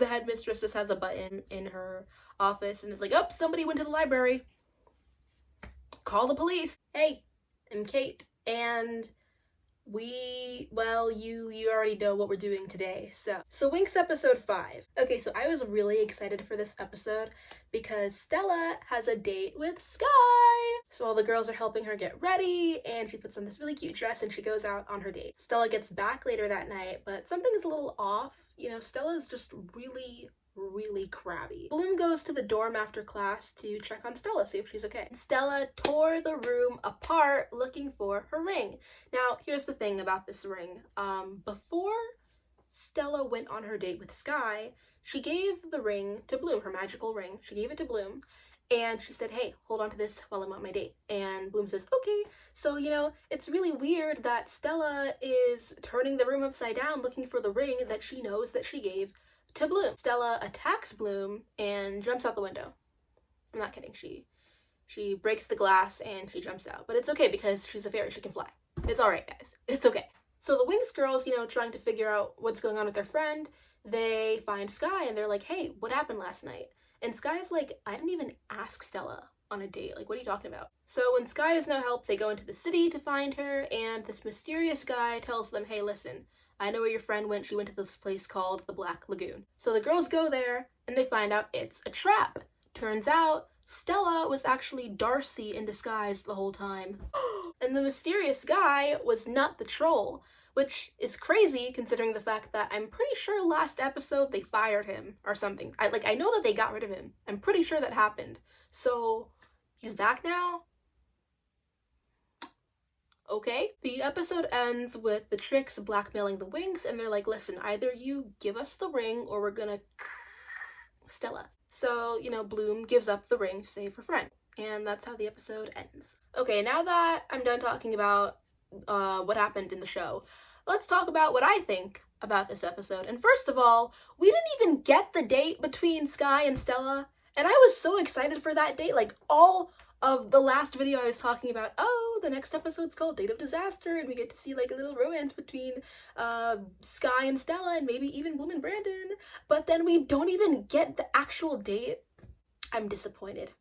the headmistress just has a button in her office and it's like, oh, somebody went to the library. Call the police. Hey, I'm Kate, and you already know what we're doing today. So Winx episode 5. Okay, so I was really excited for this episode because Stella has a date with Sky. So all the girls are helping her get ready, and she puts on this really cute dress and she goes out on her date. Stella gets back later that night, but something is a little off. Stella's just really crabby. Bloom goes to the dorm after class to check on Stella, see if she's okay. Stella tore the room apart looking for her ring. Now, here's the thing about this ring. Before Stella went on her date with Sky, she gave the ring to Bloom, her magical ring. She gave it to Bloom, and she said, hey, hold on to this while I'm on my date. And Bloom says, okay. So, it's really weird that Stella is turning the room upside down looking for the ring that she knows that she gave to Bloom. Stella attacks Bloom and jumps out the window. I'm not kidding. She breaks the glass and she jumps out. But it's okay because she's a fairy. She can fly. It's alright, guys. It's okay. So the Winx girls, trying to figure out what's going on with their friend, they find Sky and they're like, hey, what happened last night? And Sky's like, I didn't even ask Stella on a date. Like, what are you talking about? So when Sky is no help, they go into the city to find her, and this mysterious guy tells them, hey, listen, I know where your friend went. She went to this place called the Black Lagoon. So the girls go there and they find out it's a trap. Turns out Stella was actually Darcy in disguise the whole time. And the mysterious guy was not the troll, which is crazy considering the fact that I'm pretty sure last episode they fired him or something. I know that they got rid of him. I'm pretty sure that happened. So he's back now? Okay. The episode ends with the Tricks blackmailing the Winx, and they're like, listen, either you give us the ring or we're gonna Stella. So, Bloom gives up the ring to save her friend. And that's how the episode ends. Okay, now that I'm done talking about what happened in the show, let's talk about what I think about this episode. And first of all, we didn't even get the date between Sky and Stella, and I was so excited for that date. Like, all of the last video I was talking about, oh, the next episode's called Date of Disaster, and we get to see like a little romance between Sky and Stella, and maybe even Bloom and Brandon, but then we don't even get the actual date. I'm disappointed.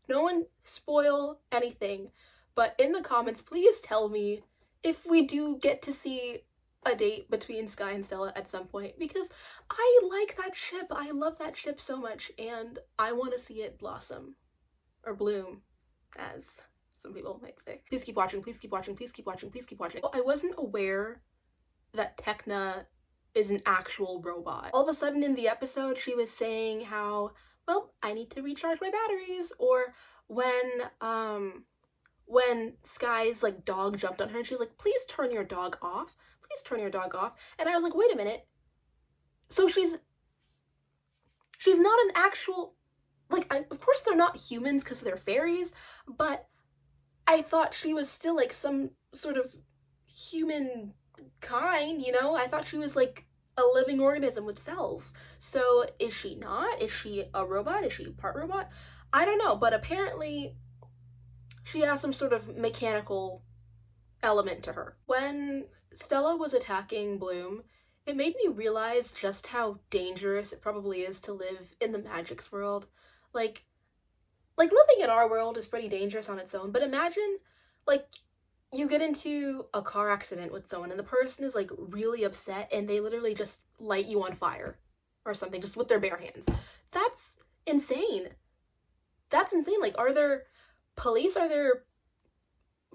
No one spoil anything, but in the comments, please tell me if we do get to see a date between Sky and Stella at some point, because I like that ship. I love that ship so much, and I want to see it blossom, or bloom, as some people might say. Please keep watching, please keep watching, please keep watching, please keep watching. I wasn't aware that Tekna is an actual robot. All of a sudden in the episode, she was saying how, well, I need to recharge my batteries, or when Sky's like dog jumped on her and she's like, please turn your dog off. Please turn your dog off. And I was like, wait a minute. So she's not an actual, of course they're not humans because they're fairies, but I thought she was still like some sort of human kind, I thought she was like a living organism with cells. So is she not? Is she a robot? Is she part robot? I don't know, but apparently she has some sort of mechanical element to her. When Stella was attacking Bloom, it made me realize just how dangerous it probably is to live in the Magic's world. Like living in our world is pretty dangerous on its own, but imagine, you get into a car accident with someone and the person is, really upset and they literally just light you on fire or something, just with their bare hands. That's insane. That's insane. Are there police? Are there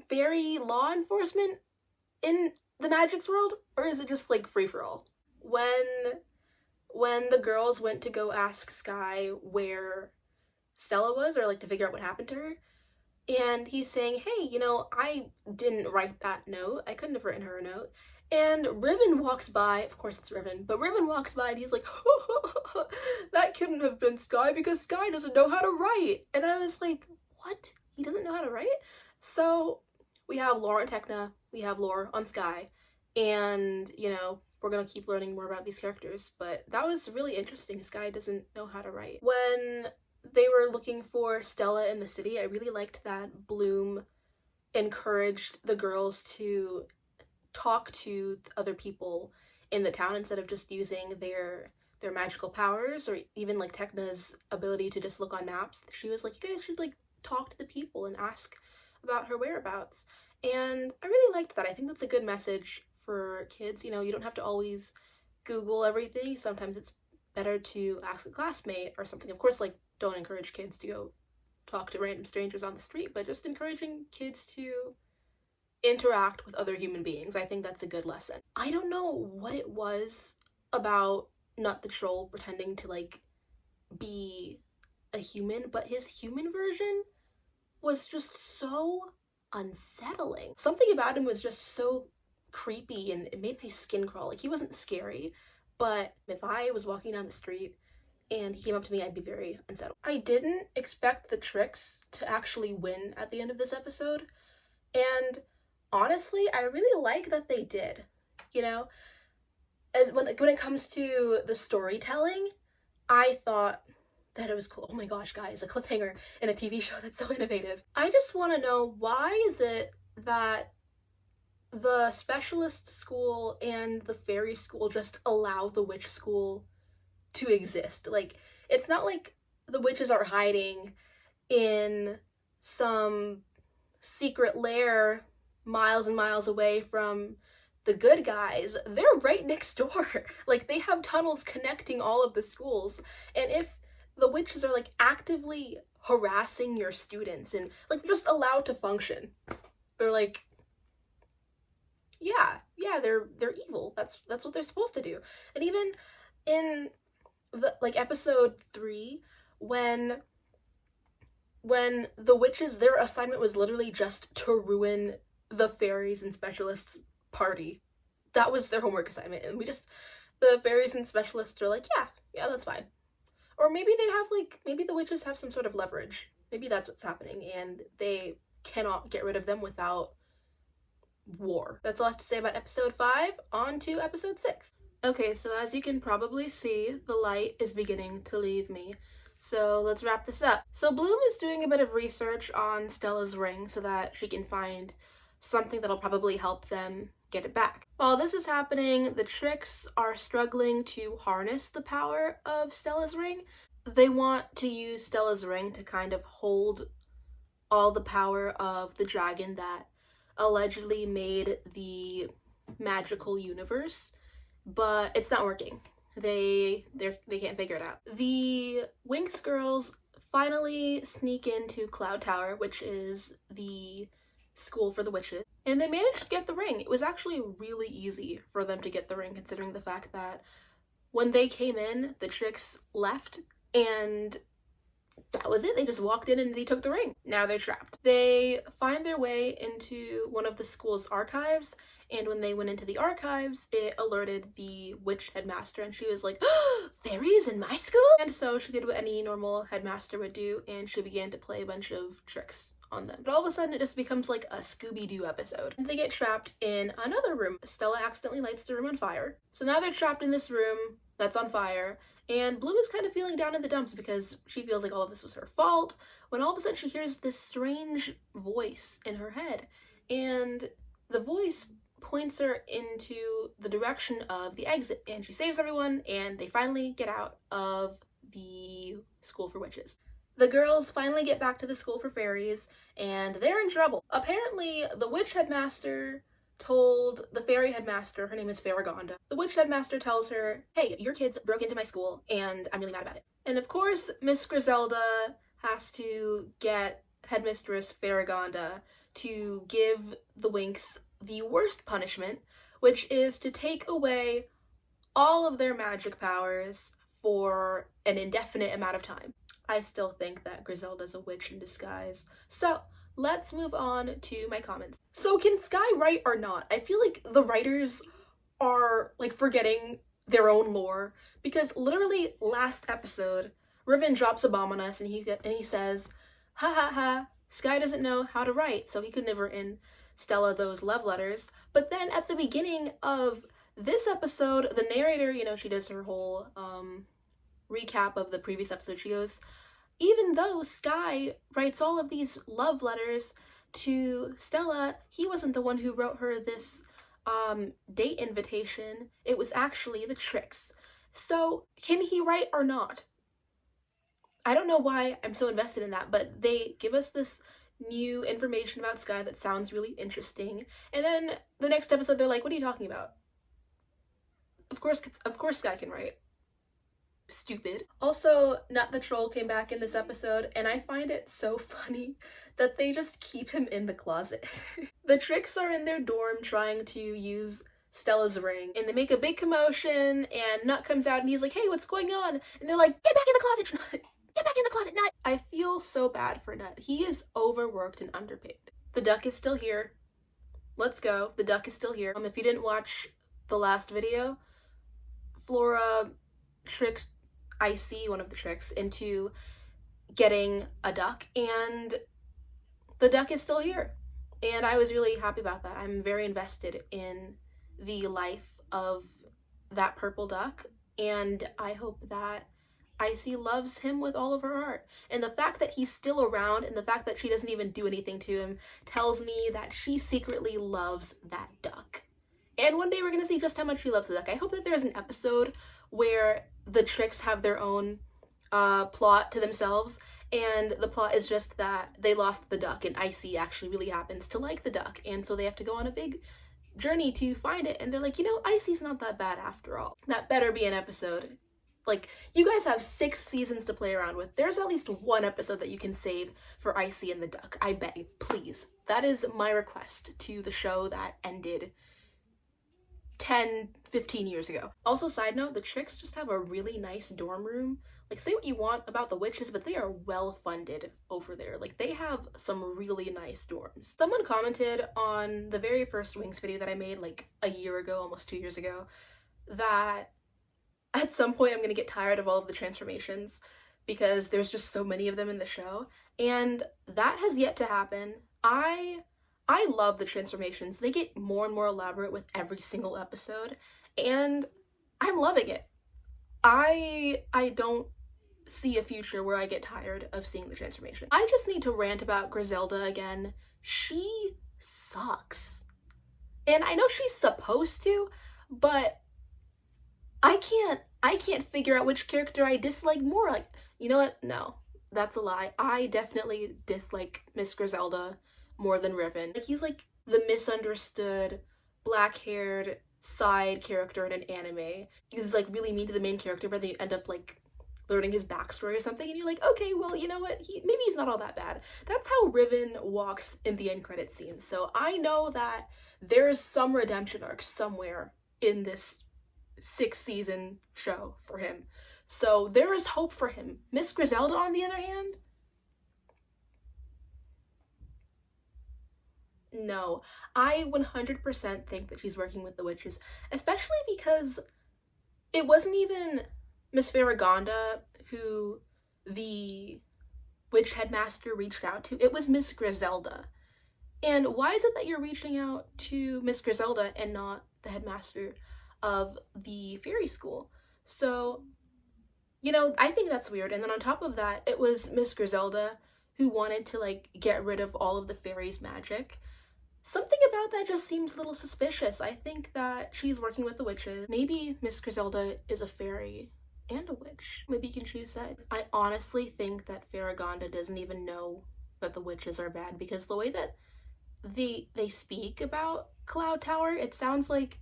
fairy law enforcement in the Magic's world? Or is it just, free-for-all? When the girls went to go ask Sky where Stella was, or, to figure out what happened to her, and he's saying, hey, I didn't write that note. I couldn't have written her a note. And Riven walks by. Of course it's Riven, but Riven walks by and he's like, that couldn't have been Sky because Sky doesn't know how to write. And I was like, what? He doesn't know how to write? So we have lore on Tekna, we have lore on Sky, and, we're gonna keep learning more about these characters, but that was really interesting. Sky doesn't know how to write. When they were looking for Stella in the city, I really liked that Bloom encouraged the girls to talk to other people in the town instead of just using their magical powers, or even like Techna's ability to just look on maps. She was like, you guys should like talk to the people and ask about her whereabouts. And I really liked that. I think that's a good message for kids. You know, you don't have to always Google everything. Sometimes it's better to ask a classmate or something. Of course, like, don't encourage kids to go talk to random strangers on the street, but just encouraging kids to interact with other human beings. I think that's a good lesson. I don't know what it was about Nut the Troll pretending to like be a human, but his human version was just so unsettling. Something about him was just so creepy and it made my skin crawl. Like, he wasn't scary, but if I was walking down the street and he came up to me, I'd be very unsettled. I didn't expect the Tricks to actually win at the end of this episode, and honestly, I really like that they did. You know, as when it comes to the storytelling, I thought that it was cool. Oh my gosh, guys, a cliffhanger in a TV show, that's so innovative. I just want to know, why is it that the specialist school and the fairy school just allow the witch school to exist? Like, it's not like the witches are hiding in some secret lair miles and miles away from the good guys. They're right next door. Like, they have tunnels connecting all of the schools. And if the witches are like actively harassing your students and like just allowed to function, they're like, yeah, they're evil. That's what they're supposed to do. And even in the like episode 3, when the witches, their assignment was literally just to ruin the fairies and specialists party. That was their homework assignment, and the fairies and specialists are like, yeah, that's fine. Or maybe maybe the witches have some sort of leverage. Maybe that's what's happening, and they cannot get rid of them without war. That's all I have to say about episode 5. On to episode 6. Okay, so as you can probably see, the light is beginning to leave me. So let's wrap this up. So Bloom is doing a bit of research on Stella's ring so that she can find something that'll probably help them get it back. While this is happening, the Tricks are struggling to harness the power of Stella's ring. They want to use Stella's ring to kind of hold all the power of the dragon that allegedly made the magical universe, but it's not working. They can't figure it out. The Winx girls finally sneak into Cloud Tower, which is the school for the witches, and they managed to get the ring. It was actually really easy for them to get the ring, considering the fact that when they came in, the Tricks left, and that was it. They just walked in and they took the ring. Now they're trapped. They find their way into one of the school's archives, and when they went into the archives, it alerted the witch headmaster, and she was like, oh, fairies in my school? And so she did what any normal headmaster would do, and she began to play a bunch of tricks on them. But all of a sudden, it just becomes like a Scooby-Doo episode. And they get trapped in another room. Stella accidentally lights the room on fire. So now they're trapped in this room that's on fire, and Bloom is kind of feeling down in the dumps because she feels like all of this was her fault, when all of a sudden she hears this strange voice in her head, and the voice points her into the direction of the exit, and she saves everyone, and they finally get out of the school for witches. The girls finally get back to the school for fairies, and they're in trouble. Apparently, the witch headmaster told the fairy headmaster, her name is Farragonda, the witch headmaster tells her, hey, your kids broke into my school, and I'm really mad about it. And of course, Miss Griselda has to get headmistress Farragonda to give the Winx the worst punishment, which is to take away all of their magic powers for an indefinite amount of time. I still think that Griselda's a witch in disguise. So let's move on to my comments. So can Sky write or not? I feel like the writers are like forgetting their own lore, because literally last episode, Riven drops a bomb on us and he says, ha ha ha, Sky doesn't know how to write, so he could never written Stella those love letters. But then at the beginning of this episode, the narrator, she does her whole recap of the previous episode. She goes, even though Sky writes all of these love letters to Stella, he wasn't the one who wrote her this date invitation, it was actually the Trix. So, can he write or not? I don't know why I'm so invested in that, but they give us this new information about Sky that sounds really interesting. And then the next episode they're like, "What are you talking about?" Of course Sky can write. Stupid. Also, Nut the Troll came back in this episode, and I find it so funny that they just keep him in the closet. The Tricks are in their dorm trying to use Stella's ring, and they make a big commotion, and Nut comes out and he's like, "Hey, what's going on?" And they're like, "Get back in the closet, Nut! Get back in the closet, Nut!" I feel so bad for Nut. He is overworked and underpaid. The duck is still here. Let's go. The duck is still here. If you didn't watch the last video, Flora tricked Icy, one of the Tricks, into getting a duck, and the duck is still here. And I was really happy about that. I'm very invested in the life of that purple duck, and I hope that Icy loves him with all of her heart. And the fact that he's still around and the fact that she doesn't even do anything to him tells me that she secretly loves that duck. And one day we're gonna see just how much she loves the duck. I hope that there's an episode where the Tricks have their own plot to themselves, and the plot is just that they lost the duck, and Icy actually really happens to like the duck, and so they have to go on a big journey to find it, and they're like, Icy's not that bad after all. That better be an episode. Like, you guys have 6 seasons to play around with. There's at least one episode that you can save for Icy and the duck. I beg, please. That is my request to the show that ended 10, 15 years ago. Also, side note, the Tricks just have a really nice dorm room. Like, say what you want about the witches, but they are well funded over there. Like, they have some really nice dorms. Someone commented on the very first Winx video that I made like a year ago, almost 2 years ago, that at some point I'm gonna get tired of all of the transformations because there's just so many of them in the show, and that has yet to happen. I love the transformations. They get more and more elaborate with every single episode, and I'm loving it. I don't see a future where I get tired of seeing the transformation. I just need to rant about Griselda again. She sucks. And I know she's supposed to, but I can't figure out which character I dislike more. Like, you know what? No, that's a lie. I definitely dislike Miss Griselda more than Riven. Like, he's like the misunderstood, black-haired side character in an anime. He's like really mean to the main character, but then you end up like learning his backstory or something, and you're like, okay, well, you know what? Maybe he's not all that bad. That's how Riven walks in the end credit scene. So I know that there's some redemption arc somewhere in this 6-season show for him. So there is hope for him. Miss Griselda, on the other hand, no. I 100% think that she's working with the witches, especially because it wasn't even Miss Farragonda who the witch headmaster reached out to. It was Miss Griselda. And why is it that you're reaching out to Miss Griselda and not the headmaster of the fairy school? So, I think that's weird. And then on top of that, it was Miss Griselda who wanted to like get rid of all of the fairies' magic. Something about that just seems a little suspicious. I think that she's working with the witches. Maybe Miss Griselda is a fairy and a witch. Maybe you can choose sides. I honestly think that Farragonda doesn't even know that the witches are bad, because the way that they speak about Cloud Tower, it sounds like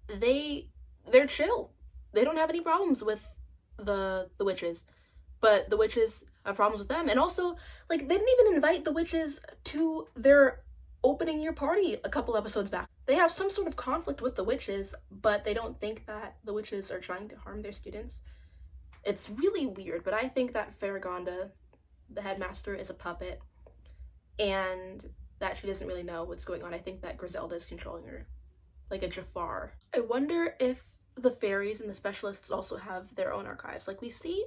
they're chill. They don't have any problems with the witches, but the witches have problems with them. And also, like, they didn't even invite the witches to their opening year party a couple episodes back. They have some sort of conflict with the witches, but they don't think that the witches are trying to harm their students. It's really weird, but I think that Farragonda, the headmaster, is a puppet, and that she doesn't really know what's going on. I think that Griselda is controlling her, like a Jafar. I wonder if the fairies and the specialists also have their own archives. Like, we see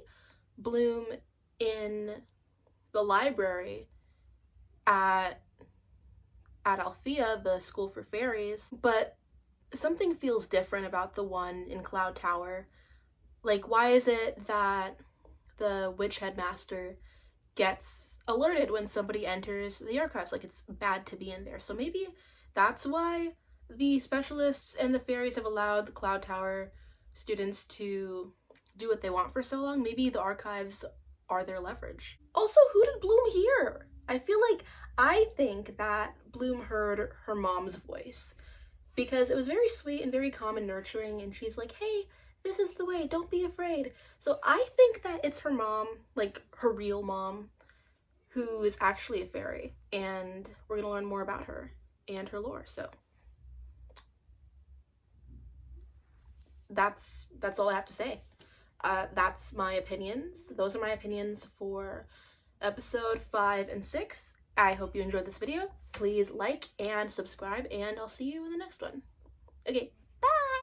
Bloom in the library at Althea, the school for fairies, but something feels different about the one in Cloud Tower. Like, why is it that the witch headmaster gets alerted when somebody enters the archives? Like, it's bad to be in there. So maybe that's why the specialists and the fairies have allowed the Cloud Tower students to do what they want for so long. Maybe the archives are their leverage. Also, who did Bloom hear? I think that Bloom heard her mom's voice because it was very sweet and very calm and nurturing, and she's like, hey, this is the way, don't be afraid. So I think that it's her mom, like her real mom, who is actually a fairy, and we're gonna learn more about her and her lore. So that's all I have to say. That's my opinions. Those are my opinions for episode 5 and 6. I hope you enjoyed this video. Please like and subscribe, and I'll see you in the next one. Okay, bye!